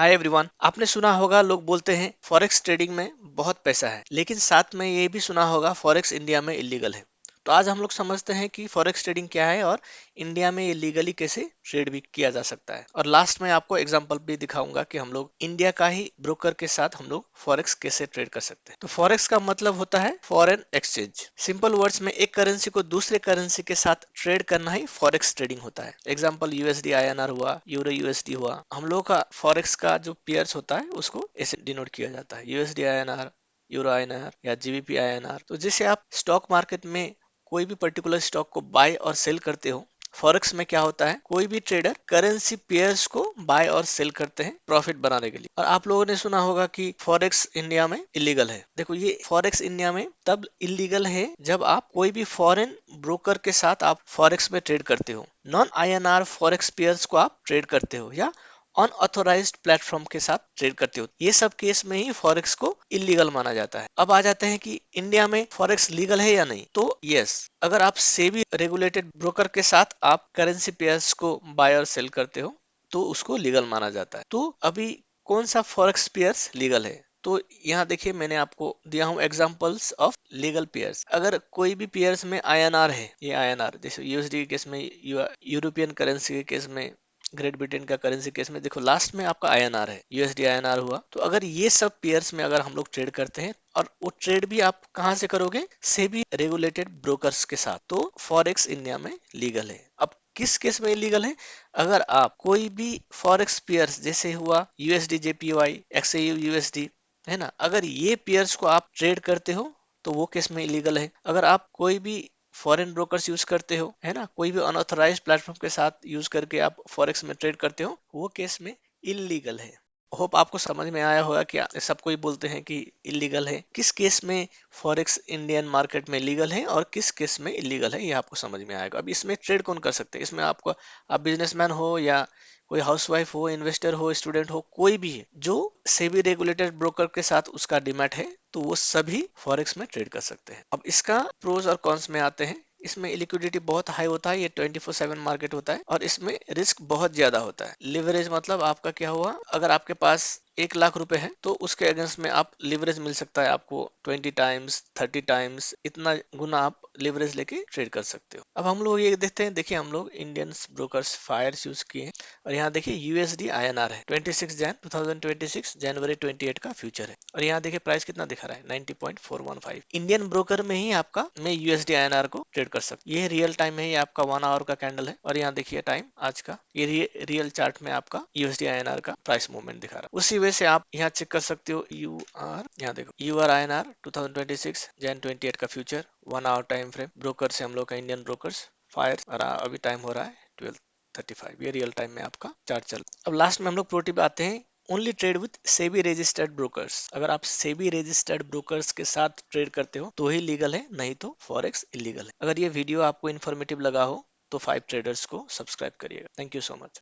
Hi everyone, आपने सुना होगा लोग बोलते हैं फॉरेक्स ट्रेडिंग में बहुत पैसा है, लेकिन साथ में ये भी सुना होगा फॉरेक्स इंडिया में इलीगल है। तो आज हम लोग समझते हैं कि फॉरेक्स ट्रेडिंग क्या है और इंडिया में ये लीगली कैसे ट्रेड भी किया जा सकता है। और लास्ट में आपको एग्जांपल भी दिखाऊंगा कि हम लोग इंडिया का ही ब्रोकर के साथ हम लोग फॉरेक्स कैसे ट्रेड कर सकते हैं। तो फॉरेक्स का मतलब होता है फॉरेन एक्सचेंज। सिंपल वर्ड्स में एक करेंसी को दूसरे करेंसी के साथ ट्रेड करना ही फॉरेक्स ट्रेडिंग होता है। एग्जांपल यूएसडी आईएनआर हुआ, यूरो यूएसडी हुआ। हम लोग का फॉरेक्स का जो पेयर्स होता है उसको ऐसे डिनोट किया जाता है, यूएसडी आईएनआर, यूरो आईएनआर या जीबीपी आईएनआर। तो जैसे आप स्टॉक मार्केट में कोई भी पर्टिकुलर स्टॉक को बाय और सेल करते हो, फॉरेक्स में क्या होता है, कोई भी ट्रेडर करेंसी पेयर्स को बाय और सेल करते हैं प्रॉफिट बनाने के लिए। और आप लोगों ने सुना होगा कि फॉरेक्स इंडिया में इलीगल है। देखो, ये फॉरेक्स इंडिया में तब इलीगल है जब आप कोई भी फॉरेन ब्रोकर के साथ आप फॉरेक्स में ट्रेड करते हो, नॉन आईएनआर फॉरेक्स पेयर्स को आप ट्रेड करते हो या अनऑथोराइज्ड प्लेटफॉर्म के साथ ट्रेड करते हो। ये सब केस में ही फॉरेक्स को इलीगल माना जाता है। अब आ जाते हैं कि इंडिया में फॉरेक्स लीगल है या नहीं। तो यस, अगर आप सेबी रेगुलेटेड ब्रोकर के साथ आप करेंसी पेयर्स को बाय और सेल करते हो तो उसको लीगल माना जाता है। तो अभी कौन सा फॉरेक्स पेयर्स लीगल है? तो यहाँ देखिए, मैंने आपको दिया हूँ एग्जांपल्स ऑफ लीगल पेयर्स। अगर कोई भी पेयर्स में आईएनआर है, ये आईएनआर जैसे यूएसडी के केस में, यूरोपियन करेंसी के केस में, ग्रेट ब्रिटेन का करेंसी केस में, देखो लास्ट में आपका आईएनआर है, यूएसडी आईएनआर हुआ। तो अगर ये सब पेयर्स में अगर हम लोग ट्रेड करते हैं और वो ट्रेड भी आप कहाँ से करोगे? सेबी रेगुलेटेड ब्रोकर्स के साथ, तो फॉरेक्स इंडिया में लीगल है। अब किस केस में इलीगल है? अगर आप कोई भी फॉरेक्स पेयर्स जैसे हुआ यूएसडी जेपीवाई, एक्सएयू यूएसडी, है ना, अगर ये पेयर्स को आप ट्रेड करते हो तो वो केस में इलीगल है। अगर आप कोई भी फॉरेन ब्रोकर्स यूज करते हो, है ना, कोई भी अनऑथराइज्ड प्लेटफॉर्म के साथ यूज करके आप फॉरेक्स में ट्रेड करते हो, वो केस में इलीगल है। होप आपको समझ में आया होगा कि सब कोई बोलते हैं कि इलीगल है, किस केस में फॉरेक्स इंडियन मार्केट में लीगल है और किस केस में इलीगल है, ये आपको समझ में आएगा। अब इसमें ट्रेड कौन कर सकते हैं? इसमें आपको, आप बिजनेसमैन हो या कोई हाउसवाइफ हो, इन्वेस्टर हो, स्टूडेंट हो, कोई भी है जो सेबी रेगुलेटेड ब्रोकर के साथ उसका डिमैट है, तो वो सभी फॉरेक्स में ट्रेड कर सकते हैं। अब इसका प्रोज और कॉन्स में आते हैं। इसमें लिक्विडिटी बहुत हाई होता है, ये 24/7 मार्केट होता है और इसमें रिस्क बहुत ज्यादा होता है। लिवरेज मतलब आपका क्या हुआ, अगर आपके पास 1 लाख रुपए है तो उसके अगेंस्ट में आप लिवरेज मिल सकता है आपको 20 टाइम्स, 30 टाइम्स, इतना गुना आप लिवरेज लेके ट्रेड कर सकते हो। अब हम लोग ये देखते हैं, देखिए हम लोग इंडियन ब्रोकर्स फायर्स यूज किए हैं और यहाँ देखिए यूएसडी आईएनआर है, 26 जैन 2026 जनवरी 28 का फ्यूचर है और यहाँ देखिए प्राइस कितना दिखा रहा है, 90.415। इंडियन ब्रोकर में ही आपका मैं यूएसडी आईएनआर को ट्रेड कर सकता हूँ। ये रियल टाइम में, ये आपका 1 आवर का कैंडल है और यहाँ देखिए टाइम आज का, ये रियल चार्ट में आपका यूएसडी आईएनआर का प्राइस मूवमेंट दिखा रहा है। उसी वजह से आप यहाँ चेक कर सकते हो यहाँ देखो यूआर आईएनआर 2026 जैन 28 का future, 1 hour time frame, broker से हम लोग का इंडियन ब्रोकर्स फायर, और अभी टाइम हो रहा है 12:35। ये रियल टाइम में आपका चार्ट चल। अब लास्ट में हम लोग प्रो टिप आते हैं, only trade with SEBI registered brokers. अगर आप सेबी रजिस्टर्ड ब्रोकर्स के साथ ट्रेड करते हो तो ही लीगल है, नहीं तो फॉरेक्स इलीगल है। अगर ये वीडियो आपको इन्फॉर्मेटिव लगा हो तो 5 ट्रेडर्स को सब्सक्राइब करिएगा। Thank you so much.